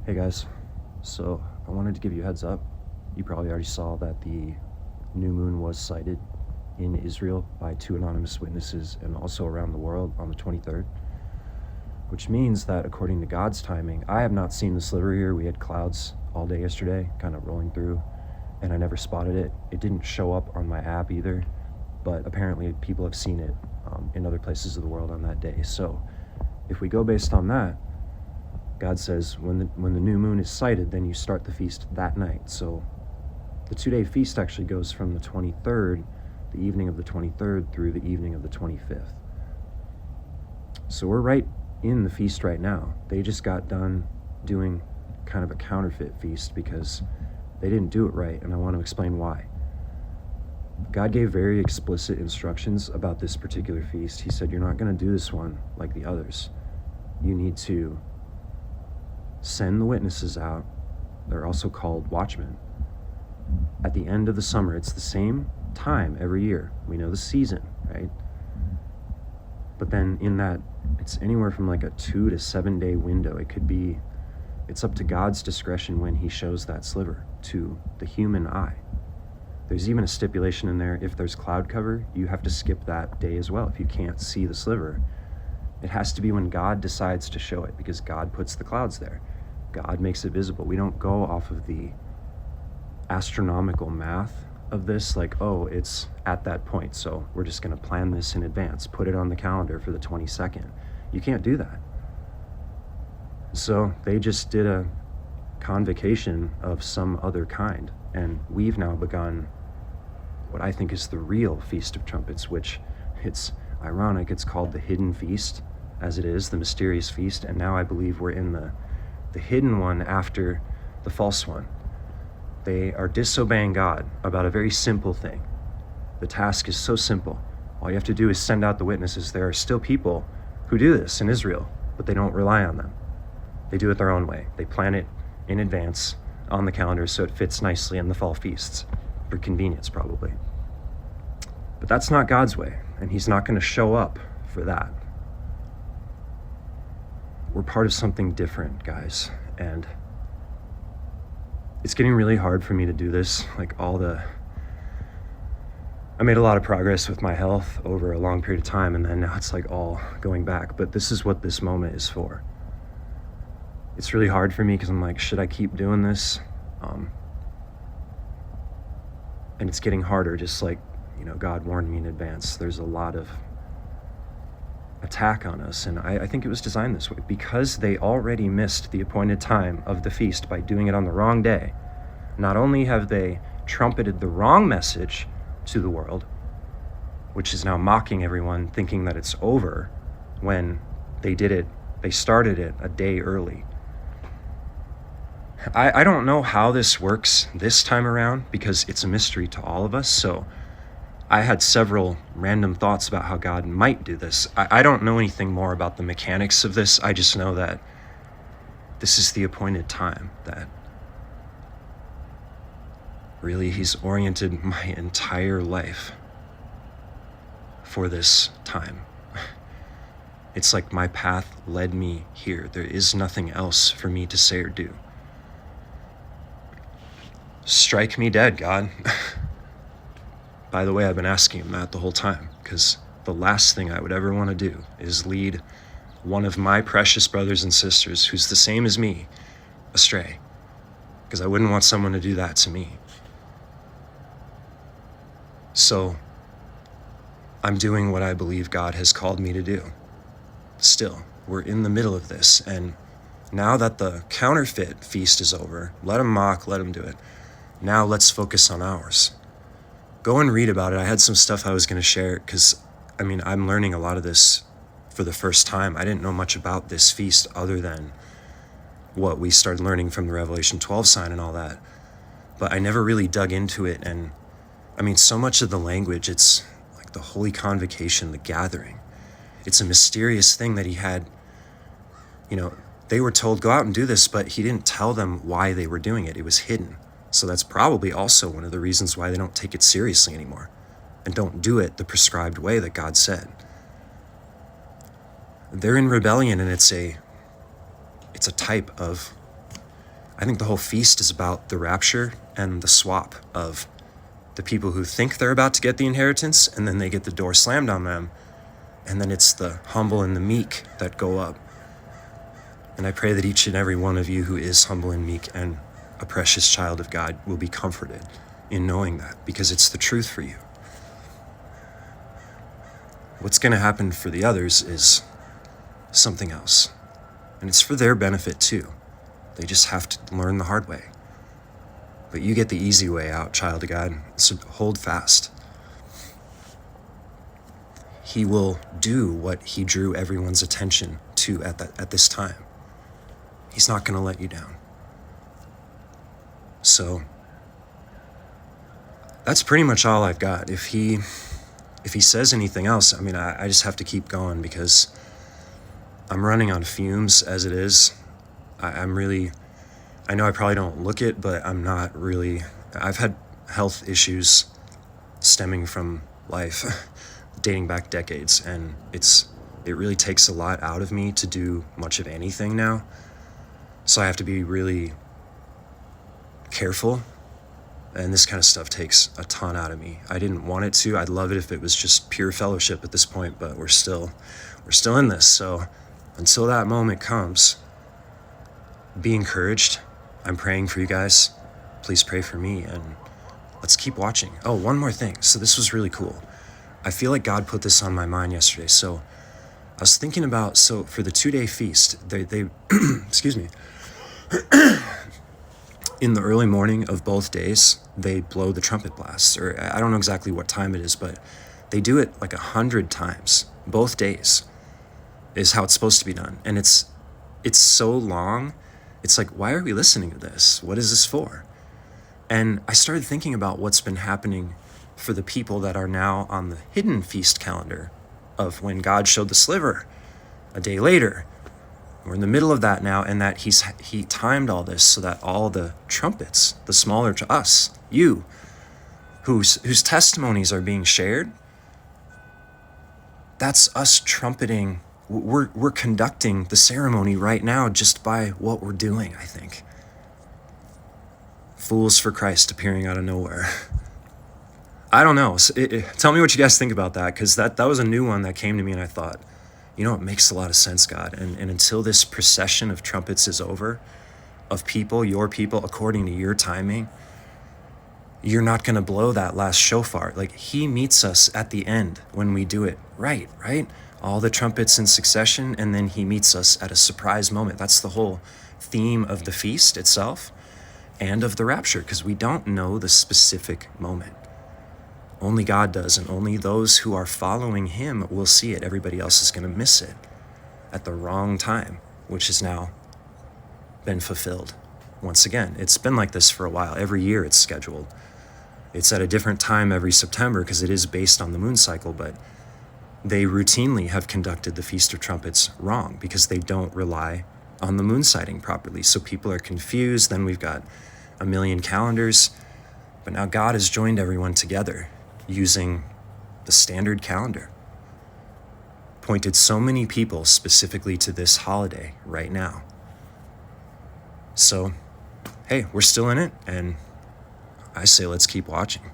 Hey guys, so I wanted to give you a heads up. You probably already saw that the new moon was sighted in Israel by 2 anonymous witnesses and also around the world on the 23rd, which means that according to God's timing, I have not seen the sliver here. We had clouds all day yesterday, kind of rolling through, and I never spotted it. It didn't show up on my app either, but apparently people have seen it in other places of the world on that day. So if we go based on that, God says when the new moon is sighted, then you start the feast that night. So the 2-day feast actually goes from the 23rd, the evening of the 23rd, through the evening of the 25th. So we're right in the feast right now. They just got done doing kind of a counterfeit feast because they didn't do it right, and I want to explain why. God gave very explicit instructions about this particular feast. He said, you're not going to do this one like the others. You need to send the witnesses out. They're also called watchmen. At the end of the summer, it's the same time every year. We know the season, right? But then in that, it's anywhere from like a 2 to 7 day window. It's up to God's discretion when he shows that sliver to the human eye. There's even a stipulation in there, if there's cloud cover, you have to skip that day as well if you can't see the sliver. It has to be when God decides to show it, because God puts the clouds there. God makes it visible. We don't go off of the astronomical math of this, like, oh, it's at that point, so we're just going to plan this in advance, put it on the calendar for the 22nd. You can't do that. So they just did a convocation of some other kind, and we've now begun what I think is the real Feast of Trumpets, which it's ironic, it's called the hidden feast, as it is, the mysterious feast, and now I believe we're in the hidden one after the false one. They are disobeying God about a very simple thing. The task is so simple. All you have to do is send out the witnesses. There are still people who do this in Israel, but they don't rely on them. They do it their own way. They plan it in advance on the calendar so it fits nicely in the fall feasts, for convenience probably. But that's not God's way, and he's not going to show up for that. We're part of something different, guys, and it's getting really hard for me to do this. I made a lot of progress with my health over a long period of time, and then now it's like all going back, but this is what this moment is for. It's really hard for me because I'm like, should I keep doing this? And it's getting harder, just like, God warned me in advance. There's a lot of attack on us, and I think it was designed this way because they already missed the appointed time of the feast by doing it on the wrong day. Not only have they trumpeted the wrong message to the world, which is now mocking everyone, thinking that it's over, when they started it a day early. I don't know how this works this time around because it's a mystery to all of us, so I had several random thoughts about how God might do this. I don't know anything more about the mechanics of this. I just know that this is the appointed time, that really he's oriented my entire life for this time. It's like my path led me here. There is nothing else for me to say or do. Strike me dead, God. By the way, I've been asking him that the whole time, because the last thing I would ever want to do is lead one of my precious brothers and sisters, who's the same as me, astray, because I wouldn't want someone to do that to me. So I'm doing what I believe God has called me to do. Still, we're in the middle of this, and now that the counterfeit feast is over, let them mock, let them do it. Now let's focus on ours. Go and read about it. I had some stuff I was going to share because, I'm learning a lot of this for the first time. I didn't know much about this feast other than what we started learning from the Revelation 12 sign and all that. But I never really dug into it. And so much of the language, it's like the holy convocation, the gathering. It's a mysterious thing that he had, they were told, go out and do this, but he didn't tell them why they were doing it. It was hidden. So that's probably also one of the reasons why they don't take it seriously anymore and don't do it the prescribed way that God said. They're in rebellion, and it's a type of I think the whole feast is about the rapture and the swap of the people who think they're about to get the inheritance, and then they get the door slammed on them, and then it's the humble and the meek that go up. And I pray that each and every one of you who is humble and meek and a precious child of God will be comforted in knowing that, because it's the truth for you. What's going to happen for the others is something else, and it's for their benefit too. They just have to learn the hard way. But you get the easy way out, child of God, so hold fast. He will do what he drew everyone's attention to at this time. He's not going to let you down. So that's pretty much all I've got. If he says anything else, I mean, I just have to keep going, because I'm running on fumes as it is. I know I probably don't look it, but I'm not really. I've had health issues stemming from life dating back decades, and it really takes a lot out of me to do much of anything now. So I have to be really careful, and this kind of stuff takes a ton out of me. I didn't want it to. I'd love it if it was just pure fellowship at this point, but we're still in this. So until that moment comes, be encouraged. I'm praying for you guys. Please pray for me, and let's keep watching. Oh, one more thing. So this was really cool. I feel like God put this on my mind yesterday. So I was thinking about, so for the 2-day feast, they excuse me, in the early morning of both days, they blow the trumpet blasts, or I don't know exactly what time it is, but they do it like 100 times, both days, is how it's supposed to be done. And it's so long. It's like, why are we listening to this? What is this for? And I started thinking about what's been happening for the people that are now on the hidden feast calendar of when God showed the sliver a day later. We're in the middle of that now, and that he timed all this so that all the trumpets, the smaller to us, you, whose testimonies are being shared, that's us trumpeting. We're conducting the ceremony right now just by what we're doing, I think. Fools for Christ appearing out of nowhere. I don't know. Tell me what you guys think about that, because that was a new one that came to me, and I thought, you know, it makes a lot of sense, God. And until this procession of trumpets is over, of people, your people, according to your timing, you're not going to blow that last shofar. Like, he meets us at the end when we do it right? All the trumpets in succession, and then he meets us at a surprise moment. That's the whole theme of the feast itself and of the rapture, because we don't know the specific moment. Only God does, and only those who are following him will see it. Everybody else is going to miss it at the wrong time, which has now been fulfilled. Once again, it's been like this for a while. Every year it's scheduled. It's at a different time every September because it is based on the moon cycle, but they routinely have conducted the Feast of Trumpets wrong because they don't rely on the moon sighting properly. So people are confused. Then we've got a million calendars, but now God has joined everyone together using the standard calendar. Pointed so many people specifically to this holiday right now. So, hey, we're still in it, and I say let's keep watching.